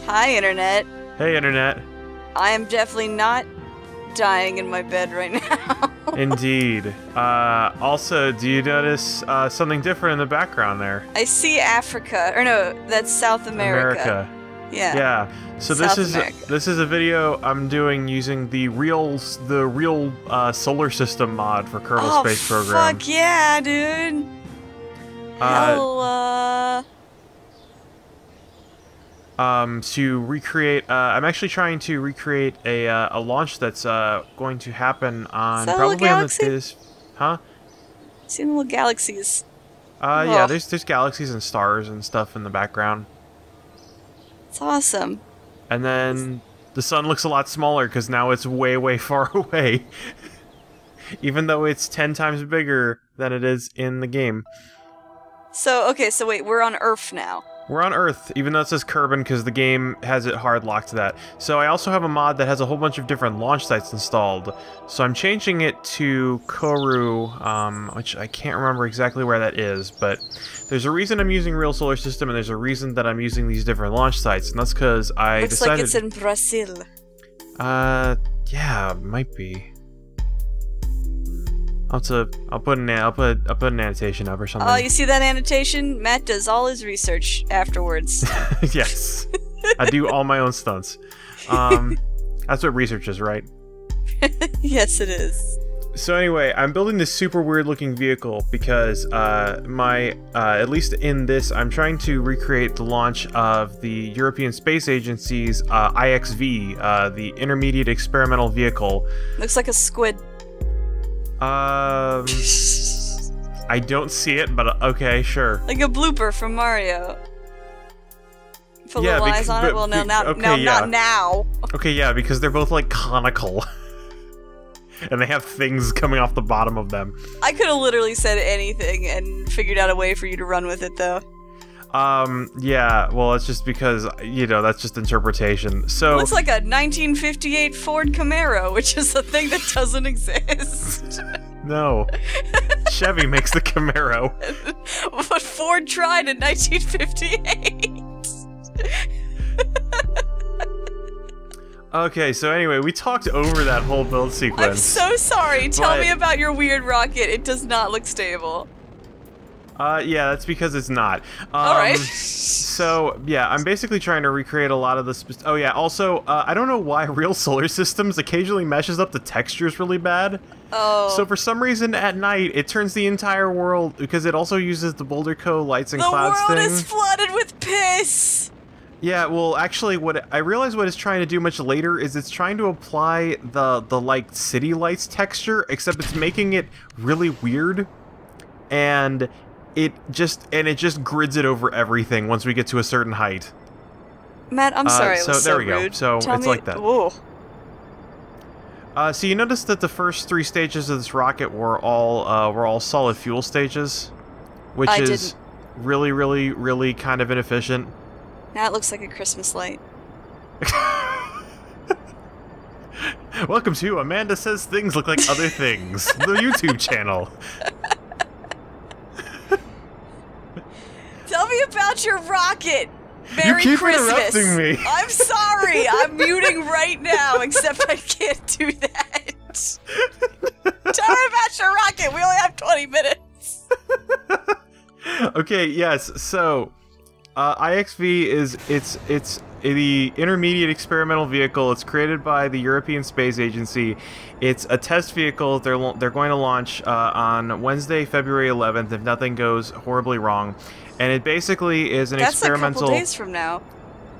Hi, Internet. Hey, Internet. I am definitely not dying in my bed right now. Indeed. Also, do you notice something different in the background there? I see Africa. Or no, that's South America. Yeah. Yeah. So South this is a video I'm doing using the real solar system mod for Kerbal Space Program. Fuck yeah, dude. To recreate, I'm actually trying to recreate a launch that's going to happen on probably on this, huh? See the little galaxies. Yeah, there's galaxies and stars and stuff in the background. It's awesome. And then the sun looks a lot smaller because now it's way far away, even though it's 10 times bigger than it is in the game. So okay, so wait, we're on Earth now. We're on Earth, even though it says Kerbal, because the game has it hard locked to that. So I also have a mod that has a whole bunch of different launch sites installed. So I'm changing it to Kourou, which I can't remember exactly where that is, but there's a reason I'm using Real Solar System, and there's a reason that I'm using these different launch sites, and that's because I decided... Looks like it's in Brazil. Yeah, it might be. I'll put an annotation up or something. Oh, you see that annotation? Matt does all his research afterwards. Yes. I do all my own stunts. That's what research is, right? Yes, it is. So anyway, I'm building this super weird looking vehicle because at least in this, I'm trying to recreate the launch of the European Space Agency's IXV, the Intermediate Experimental Vehicle. Looks like a squid. I don't see it, but okay, sure. Like a blooper from Mario. Put yeah, little eyes on it? Well, no, not now. Okay, yeah, because they're both, like, conical. And they have things coming off the bottom of them. I could have literally said anything and figured out a way for you to run with it, though. Yeah, well, it's just because, you know, that's just interpretation. So it looks like a 1958 Ford Camaro, which is a thing that doesn't exist. No. Chevy makes the Camaro. But Ford tried in 1958. Okay, so anyway, we talked over that whole build sequence. I'm so sorry. Tell me about your weird rocket. It does not look stable. Yeah, that's because it's not. Alright. So, yeah, I'm basically trying to recreate a lot of the oh yeah, also, I don't know why Real Solar Systems occasionally meshes up the textures really bad. Oh. So for some reason, at night, it turns the entire world, because it also uses the Boulder Co. lights and clouds thing. The world is flooded with piss! Yeah, well, actually, I realize what it's trying to do much later is it's trying to apply the like, city lights texture, except it's making it really weird, and it just grids it over everything once we get to a certain height. Matt, I'm sorry, it was so there we rude. go. So Tell it's me, like that. Whoa. So you notice that the first 3 stages of this rocket were all solid fuel stages, which is really kind of inefficient. Now it looks like a Christmas light. Welcome to Amanda Says Things Look Like Other Things, the YouTube channel. Tell me about your rocket! Merry you keep Christmas! interrupting me! I'm sorry! I'm muting right now, except I can't do that. Tell me about your rocket! We only have 20 minutes! Okay, yes, so... IXV is it's the Intermediate Experimental Vehicle. It's created by the European Space Agency. It's a test vehicle they're going to launch on Wednesday, February 11th, if nothing goes horribly wrong. And it basically is an experimental... That's a couple days from now.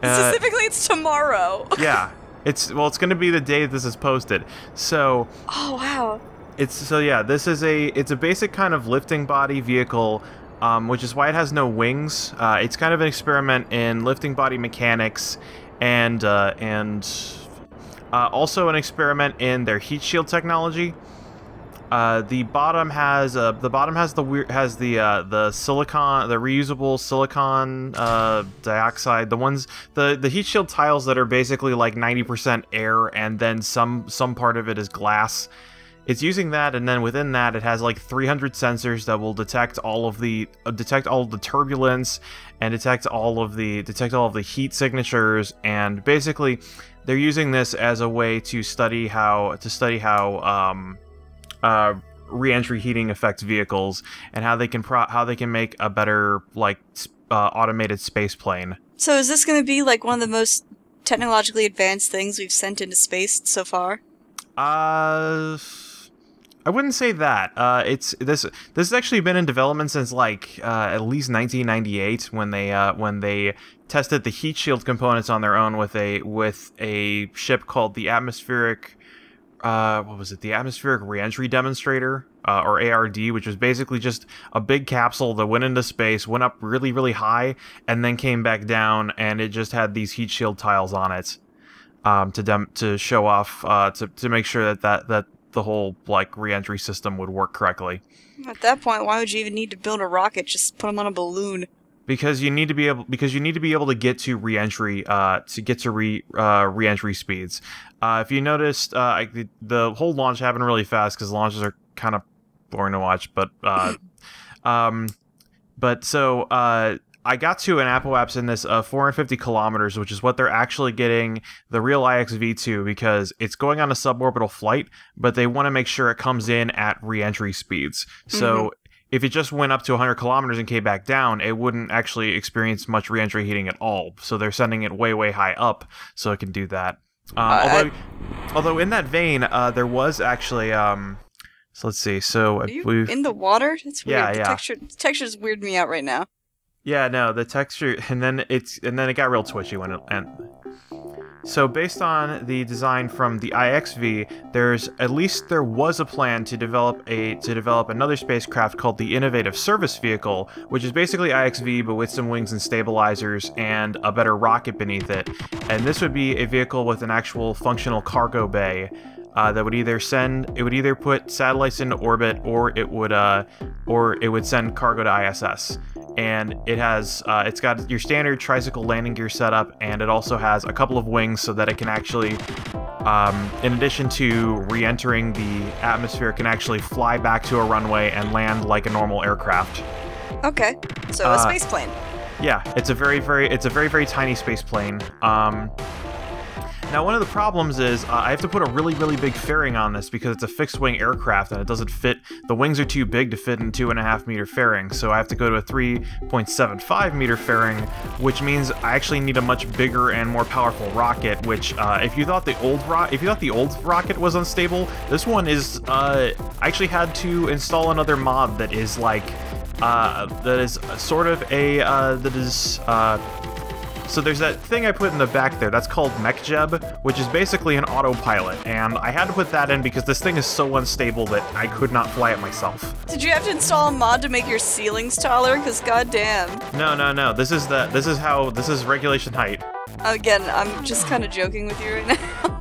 Specifically, it's tomorrow. Yeah. It's going to be the day this is posted. So... Oh, wow. This is it's a basic kind of lifting body vehicle, which is why it has no wings. It's kind of an experiment in lifting body mechanics, and also an experiment in their heat shield technology. The bottom has the silicon, the reusable silicon dioxide. The heat shield tiles that are basically like 90% air, and then some part of it is glass. it's using that, and then within that, it has like 300 sensors that will detect all of the turbulence and detect all of the heat signatures, and basically, they're using this as a way to study how re-entry heating affects vehicles and how they can make a better like automated space plane. So is this going to be like one of the most technologically advanced things we've sent into space so far? I wouldn't say that. This has actually been in development since like at least 1998 when they tested the heat shield components on their own with a ship called the atmospheric the atmospheric reentry demonstrator, or ARD, which was basically just a big capsule that went into space, went up really, really high, and then came back down, and it just had these heat shield tiles on it to show off, to make sure that the whole like reentry system would work correctly. At that point, why would you even need to build a rocket? Just put them on a balloon. Because you need to be able to get to reentry reentry speeds. If you noticed, the whole launch happened really fast because launches are kind of boring to watch. But I got to an apoapse in this 450 kilometers, which is what they're actually getting the real IXV to, because it's going on a suborbital flight, but they want to make sure it comes in at reentry speeds. So if it just went up to 100 kilometers and came back down, it wouldn't actually experience much reentry heating at all. So they're sending it way, way high up so it can do that. Although in that vein, there was actually... so let's see. So are you in the water? It's weird. Yeah, the texture's weirding me out right now. Yeah, no, the texture, and then it got real twitchy when it. So based on the design from the IXV, there was a plan to develop another spacecraft called the Innovative Service Vehicle, which is basically IXV but with some wings and stabilizers and a better rocket beneath it. And this would be a vehicle with an actual functional cargo bay that would either put satellites into orbit or it would send cargo to ISS. And it's got your standard tricycle landing gear setup, and it also has a couple of wings so that it can actually, in addition to re-entering the atmosphere, it can actually fly back to a runway and land like a normal aircraft. Okay, so a space plane. Yeah, it's a very, very tiny space plane. Now, one of the problems is I have to put a really, really big fairing on this because it's a fixed-wing aircraft and it doesn't fit. The wings are too big to fit in 2.5-meter fairing, so I have to go to a 3.75-meter fairing, which means I actually need a much bigger and more powerful rocket. Which, if you thought the old rocket was unstable, this one is. I actually had to install another mod that is like, that is sort of a So there's that thing I put in the back there, that's called MechJeb, which is basically an autopilot, and I had to put that in because this thing is so unstable that I could not fly it myself. Did you have to install a mod to make your ceilings taller? Because goddamn. No. This is regulation height. Again, I'm just kind of joking with you right now.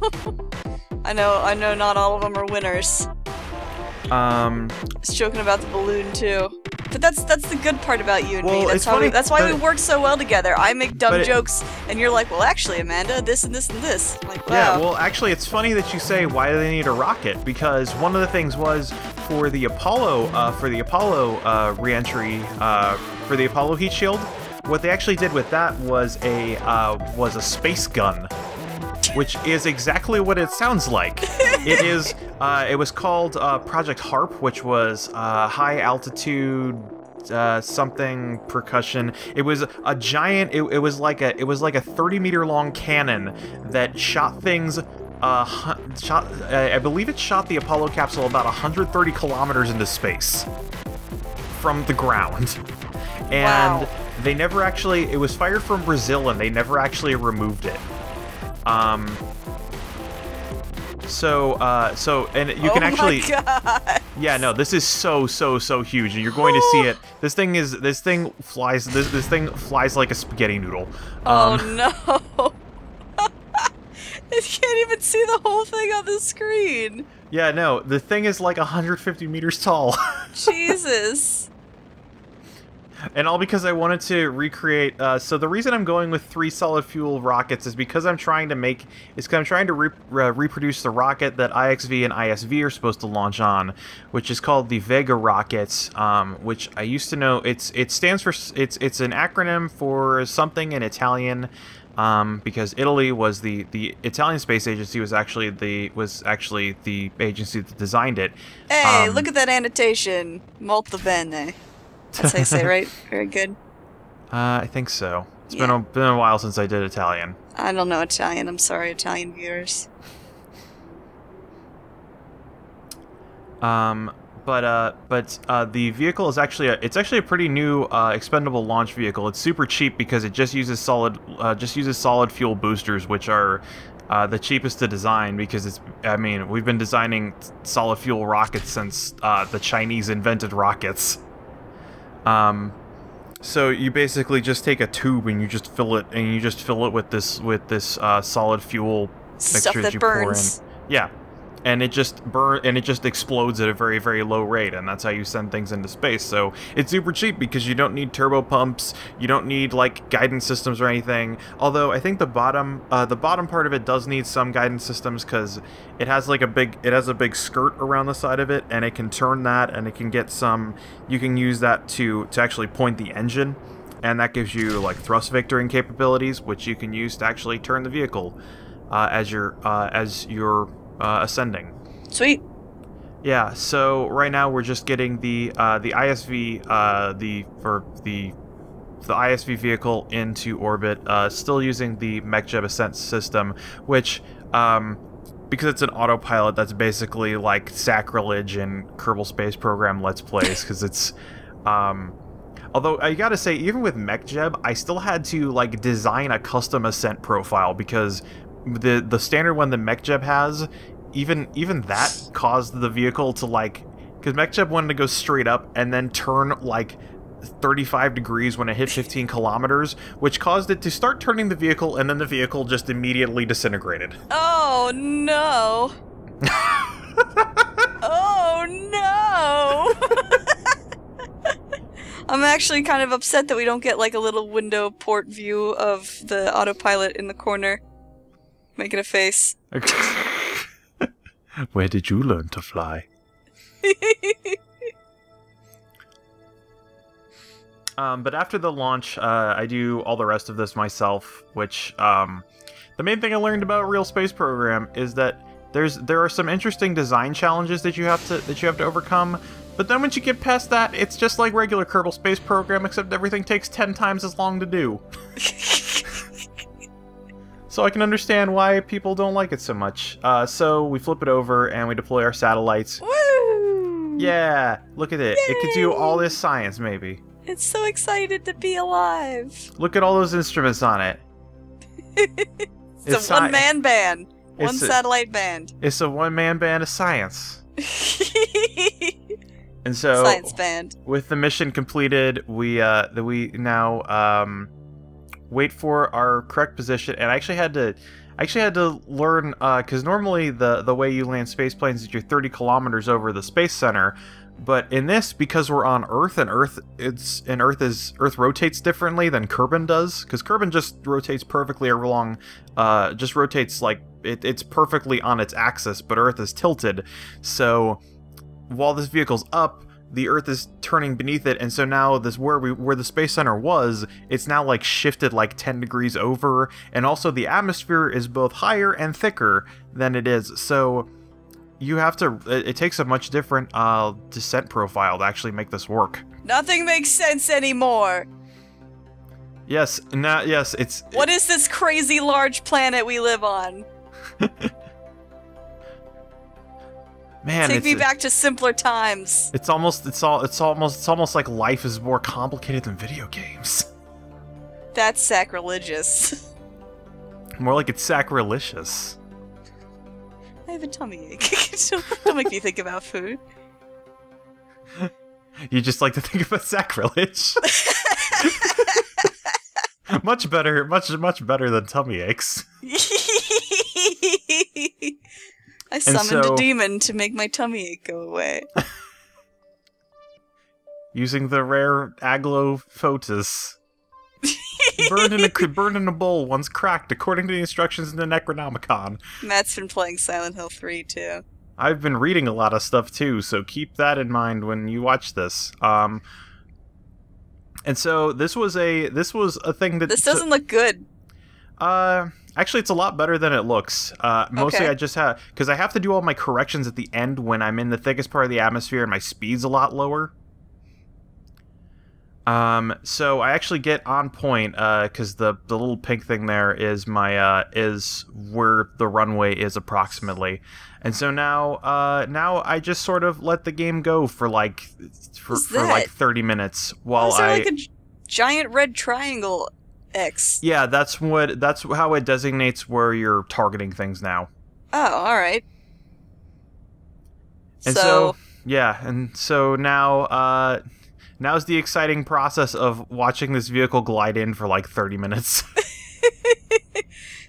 I know not all of them are winners. Just joking about the balloon too. But that's the good part about you and me. That's why we work so well together. I make dumb jokes, and you're like, well, actually, Amanda, this and this and this. I'm like, wow. Yeah, well, actually, it's funny that you say, why do they need a rocket? Because one of the things was for the Apollo re-entry, for the Apollo heat shield, what they actually did with that was a space gun. Which is exactly what it sounds like. It was called Project HARP, which was high altitude something percussion. It was a giant. It was like a 30-meter long cannon that shot things. I believe it shot the Apollo capsule about 130 kilometers into space from the ground, and wow. They never actually. It was fired from Brazil, and they never actually removed it. And you can actually. Oh my god! Yeah, no, this is so huge, and you're going to see it. This thing flies like a spaghetti noodle. Oh no! I can't even see the whole thing on the screen. Yeah, no, the thing is like 150 meters tall. Jesus. And all because I wanted to recreate. So the reason I'm going with 3 solid fuel rockets is because I'm trying to reproduce the rocket that IXV and ISV are supposed to launch on, which is called the Vega rockets. Which I used to know. It stands for it's an acronym for something in Italian. Because Italy was the Italian Space Agency was actually the agency that designed it. Hey, look at that annotation, molto bene. That's how you say it, right? Very good. I think so. It's been a while since I did Italian. I don't know Italian. I'm sorry, Italian viewers. But the vehicle is actually a pretty new expendable launch vehicle. It's super cheap because it just uses solid fuel boosters, which are the cheapest to design because we've been designing solid fuel rockets since the Chinese invented rockets. So you basically just take a tube and you just fill it with this solid fuel mixture that you pour in. Yeah. And it just explodes at a very, very low rate, and that's how you send things into space. So it's super cheap because you don't need turbo pumps, you don't need like guidance systems or anything. Although I think the bottom part of it does need some guidance systems because it has a big skirt around the side of it, and it can turn that, and it can get some. You can use that to actually point the engine, and that gives you like thrust vectoring capabilities, which you can use to actually turn the vehicle as you're ascending. Sweet. Yeah, so right now we're just getting the ISV the ISV vehicle into orbit, still using the MacLeod ascent system, which because it's an autopilot, that's basically like sacrilege in Kerbal Space Program Let's Plays, because it's although I gotta say, even with MacLeod, I still had to like design a custom ascent profile because the standard one that MacLeod has, even that caused the vehicle to like, because MacLeod wanted to go straight up and then turn like 35 degrees when it hit 15 kilometers, which caused it to start turning the vehicle, and then the vehicle just immediately disintegrated. Oh no! Oh no! I'm actually kind of upset that we don't get like a little window port view of the autopilot in the corner. Making a face. Where did you learn to fly? But after the launch, I do all the rest of this myself, which, the main thing I learned about Real Space Program is that there are some interesting design challenges that you have to overcome, but then once you get past that, it's just like regular Kerbal Space Program, except everything takes 10 times as long to do. So I can understand why people don't like it so much. So we flip it over and we deploy our satellites. Woo! Yeah, look at it. Yay! It can do all this science, maybe. It's so excited to be alive. Look at all those instruments on it. It's a one-man band. One satellite band. It's a one-man band of science. And so, science band. With the mission completed, we now wait for our correct position, and I actually had to learn because normally the way you land space planes is you're 30 kilometers over the space center, but in this, because we're on Earth and Earth rotates differently than Kerbal does, because Kerbal just rotates perfectly along, just rotates like it's perfectly on its axis, but Earth is tilted. So while this vehicle's up, the Earth is turning beneath it, and so now where the Space Center was, it's now like shifted like 10 degrees over, and also the atmosphere is both higher and thicker than it is, so you have to, it takes a much different descent profile to actually make this work. Nothing makes sense anymore! Yes, it's... What is this crazy large planet we live on? Man, take me back to simpler times. It's almost like life is more complicated than video games. That's sacrilegious. More like it's sacrilegious. I have a tummy ache. Don't make me think about food. You just like to think about sacrilege. Much better than tummy aches. I summoned a demon to make my tummy ache go away. using the rare aglophotus. Burned in a bowl, once cracked, according to the instructions in the Necronomicon. Matt's been playing Silent Hill 3, too. I've been reading a lot of stuff, too, so keep that in mind when you watch this. And so, this was a thing that... This doesn't look good. Actually, it's a lot better than it looks. Mostly okay. I just have... Because I have to do all my corrections at the end when I'm in the thickest part of the atmosphere and my speed's a lot lower. So I actually get on point, because the little pink thing there is my, is where the runway is approximately. And so now I just sort of let the game go for like, for like 30 minutes while is there like a giant red triangle X? Yeah, that's how it designates where you're targeting things now. Oh, alright. And so, yeah, and so now, now's the exciting process of watching this vehicle glide in for like 30 minutes.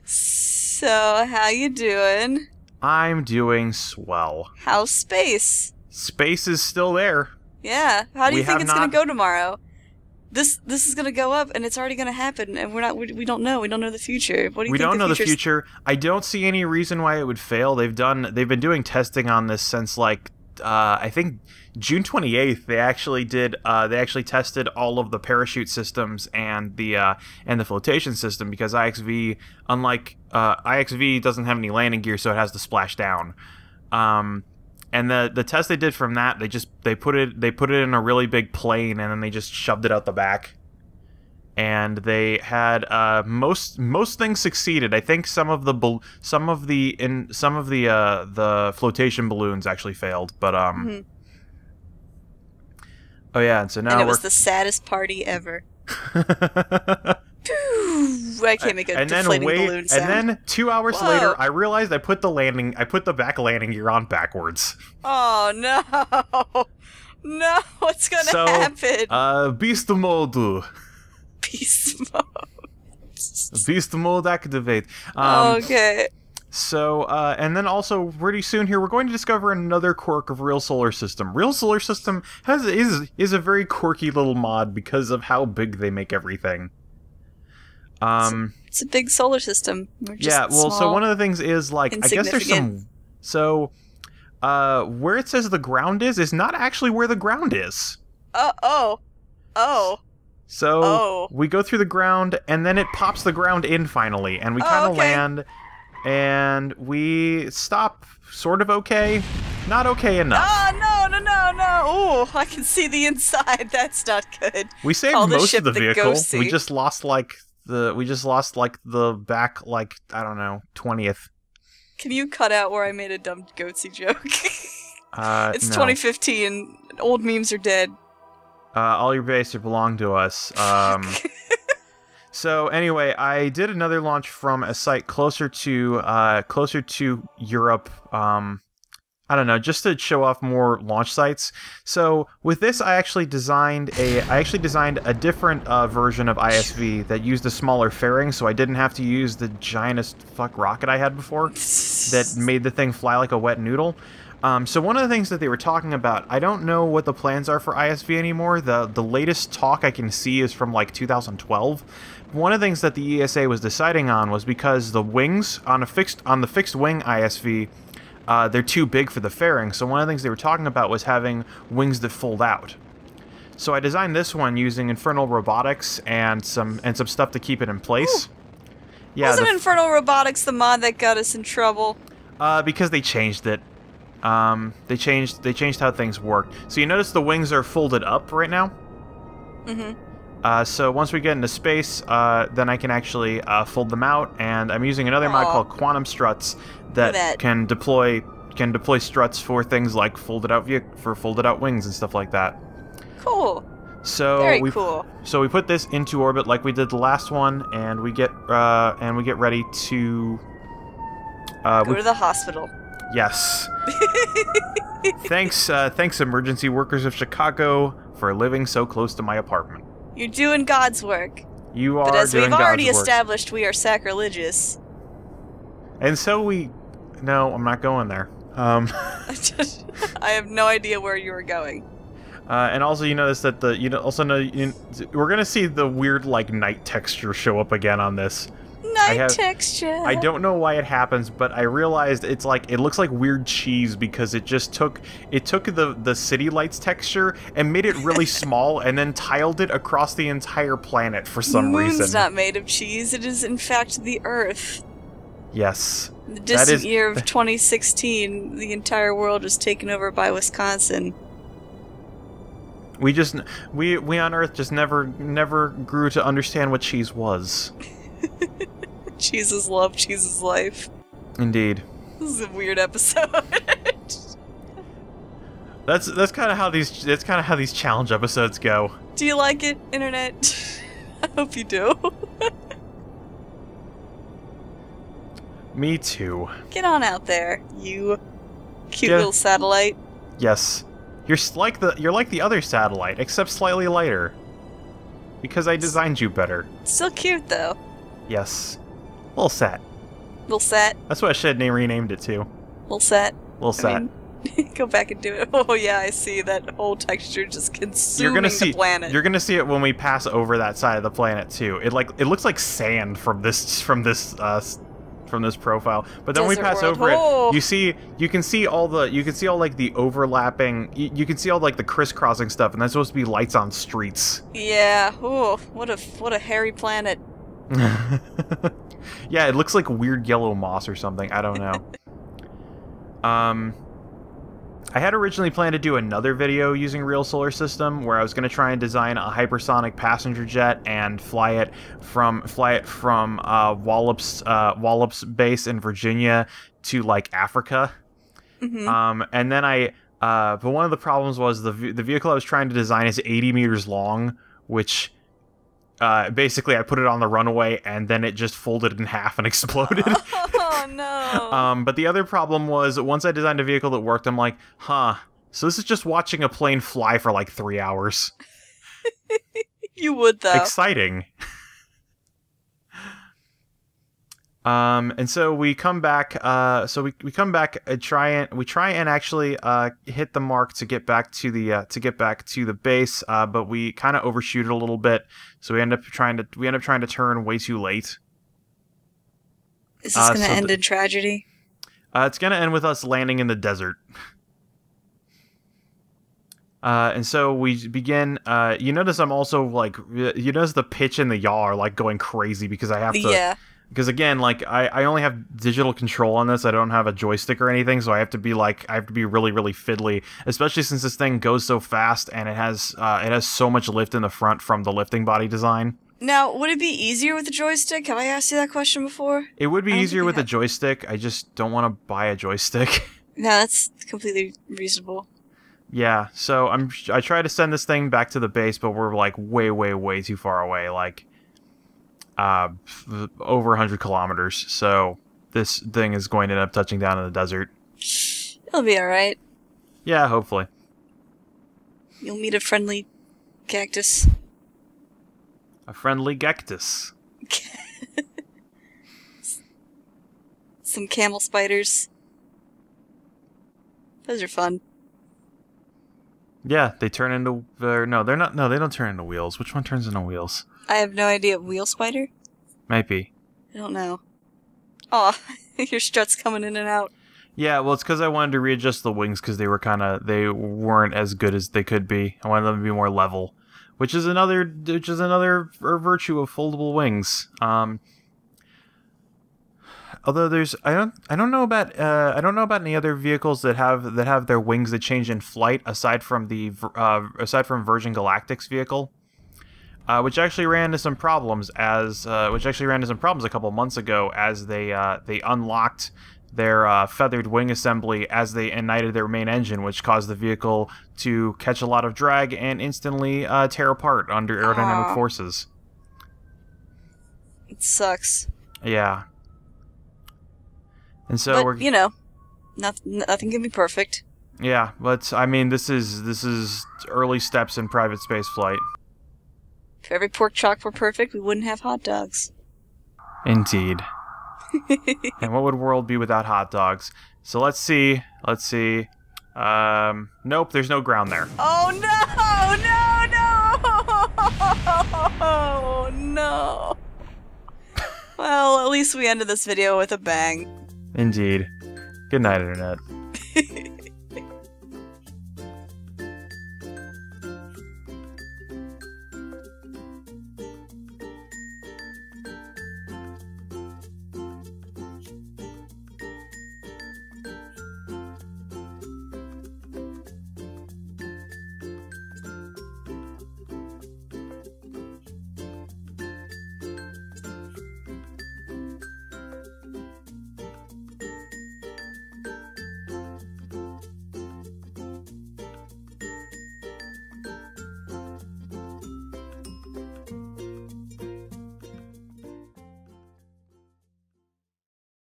So, how you doing? I'm doing swell. How's space? Space is still there. Yeah. How do you think it's going to go tomorrow? This is going to go up, and it's already going to happen, and we don't know. We don't know the future. What do you think? We don't know the future. I don't see any reason why it would fail. They've been doing testing on this since like I think June 28th. They actually tested all of the parachute systems and the flotation system, because IXV, unlike IXV, doesn't have any landing gear, so it has to splash down. And the test they did from that, they put it in a really big plane, and then they just shoved it out the back. And they had most things succeeded. I think some of the flotation balloons actually failed, but Mm-hmm. Oh yeah, and so now it was the saddest party ever. I can't make a deflating balloon sound. And then 2 hours later, I realized I put the back landing gear on backwards. Oh no! No, what's gonna happen? Beast mode. Beast mode. Beast mode activate. Okay. So, and then also, pretty soon here, we're going to discover another quirk of Real Solar System. Real Solar System is a very quirky little mod because of how big they make everything. It's a big solar system. Yeah, well, so one of the things is, like, I guess there's some... So, where it says the ground is not actually where the ground is. Oh. So, we go through the ground, and then it pops the ground in finally, and we kind of land... And we stop sort of okay. Not okay enough. Oh, no. Ooh, I can see the inside. That's not good. We saved most of the vehicle. We just lost like the back, like, I don't know, 20th. Can you cut out where I made a dumb goatsy joke? It's no. 2015. Old memes are dead. All your base belong to us. So anyway, I did another launch from a site closer to Europe. I don't know, just to show off more launch sites. So with this, I actually designed a different version of ISV that used a smaller fairing, so I didn't have to use the giantest fuck rocket I had before that made the thing fly like a wet noodle. So one of the things that they were talking about, I don't know what the plans are for ISV anymore. The latest talk I can see is from like 2012. One of the things that the ESA was deciding on was because the wings on the fixed wing ISV, they're too big for the fairing. So one of the things they were talking about was having wings that fold out. So I designed this one using Infernal Robotics and some stuff to keep it in place. Ooh. Yeah, wasn't Infernal Robotics the mod that got us in trouble? Because they changed it. They changed how things worked. So you notice the wings are folded up right now? Mm-hmm. So once we get into space, then I can actually fold them out, and I'm using another mod called Quantum Struts that can deploy struts for things like folded out wings and stuff like that. Cool. So Very cool. So we put this into orbit like we did the last one, and we get ready to go to the hospital. Yes. Thanks, emergency workers of Chicago, for living so close to my apartment. You're doing God's work. You are doing God's work. But as we've already established, we are sacrilegious. And so we... No, I'm not going there. I have no idea where you were going. And also, you notice that we're gonna see the weird like night texture show up again on this. Night texture. I don't know why it happens, but I realized it looks like weird cheese because it took the city lights texture and made it really small and then tiled it across the entire planet for some reason. The moon's not made of cheese; it is in fact the Earth. Yes. In the distant year of 2016, the entire world was taken over by Wisconsin. We on Earth just never grew to understand what cheese was. Cheese is love, cheese is life. Indeed. This is a weird episode. That's kind of how these challenge episodes go. Do you like it, Internet? I hope you do. Me too. Get on out there, you cute little satellite. Yes. You're like the other satellite, except slightly lighter. Because I designed you better. Still cute, though. Yes. Little sat. Little sat. That's what I should have renamed it to. Little sat. Little sat. Go back and do it. Oh yeah, I see that whole texture just consuming the planet. You're gonna see it when we pass over that side of the planet too. It looks like sand from this profile, but then when we pass over it, you can see all like the overlapping, you can see all like the crisscrossing stuff, and that's supposed to be lights on streets. Yeah. Oh, what a hairy planet. Yeah, it looks like weird yellow moss or something. I don't know. I had originally planned to do another video using Real Solar System where I was going to try and design a hypersonic passenger jet and fly it from Wallops base in Virginia to like Africa. Mm-hmm. And then but one of the problems was the vehicle I was trying to design is 80 meters long, which basically I put it on the runway and then it just folded in half and exploded. Oh no. But the other problem was once I designed a vehicle that worked, I'm like, huh, so this is just watching a plane fly for like 3 hours. You would though. Exciting. And so we come back. We come back and try and actually hit the mark to get back to the base. But we kind of overshoot it a little bit, so we end up trying to turn way too late. Is this going to end in tragedy? It's going to end with us landing in the desert. And so we begin. You notice I'm also like, you notice the pitch and the yaw are like going crazy because I have to. Yeah. Because again, like I only have digital control on this. I don't have a joystick or anything, so I have to be really, really fiddly. Especially since this thing goes so fast and it has so much lift in the front from the lifting body design. Now, would it be easier with a joystick? Have I asked you that question before? It would be easier with a joystick. I just don't want to buy a joystick. No, that's completely reasonable. Yeah, so I try to send this thing back to the base, but we're like way, way, way too far away. Like. Over 100 kilometers, so this thing is going to end up touching down in the desert. It'll be alright. Yeah, hopefully. You'll meet a friendly cactus. A friendly cactus. Some camel spiders. Those are fun. Yeah, they turn into... No, they're not... No, they don't turn into wheels. Which one turns into wheels? I have no idea. Wheel spider? Might be. I don't know. Aw, your strut's coming in and out. Yeah, well, it's because I wanted to readjust the wings because they weren't as good as they could be. I wanted them to be more level, which is another virtue of foldable wings. Although I don't know about any other vehicles that have their wings that change in flight aside from Virgin Galactic's vehicle. Which actually ran into some problems a couple months ago as they unlocked their feathered wing assembly as they ignited their main engine, which caused the vehicle to catch a lot of drag and instantly tear apart under aerodynamic forces. It sucks. Yeah. And so nothing can be perfect. Yeah, but I mean, this is early steps in private space flight. If every pork chop were perfect, we wouldn't have hot dogs. Indeed. And what would world be without hot dogs? So let's see. Nope, there's no ground there. Oh no! No! Well, at least we ended this video with a bang. Indeed. Good night, Internet.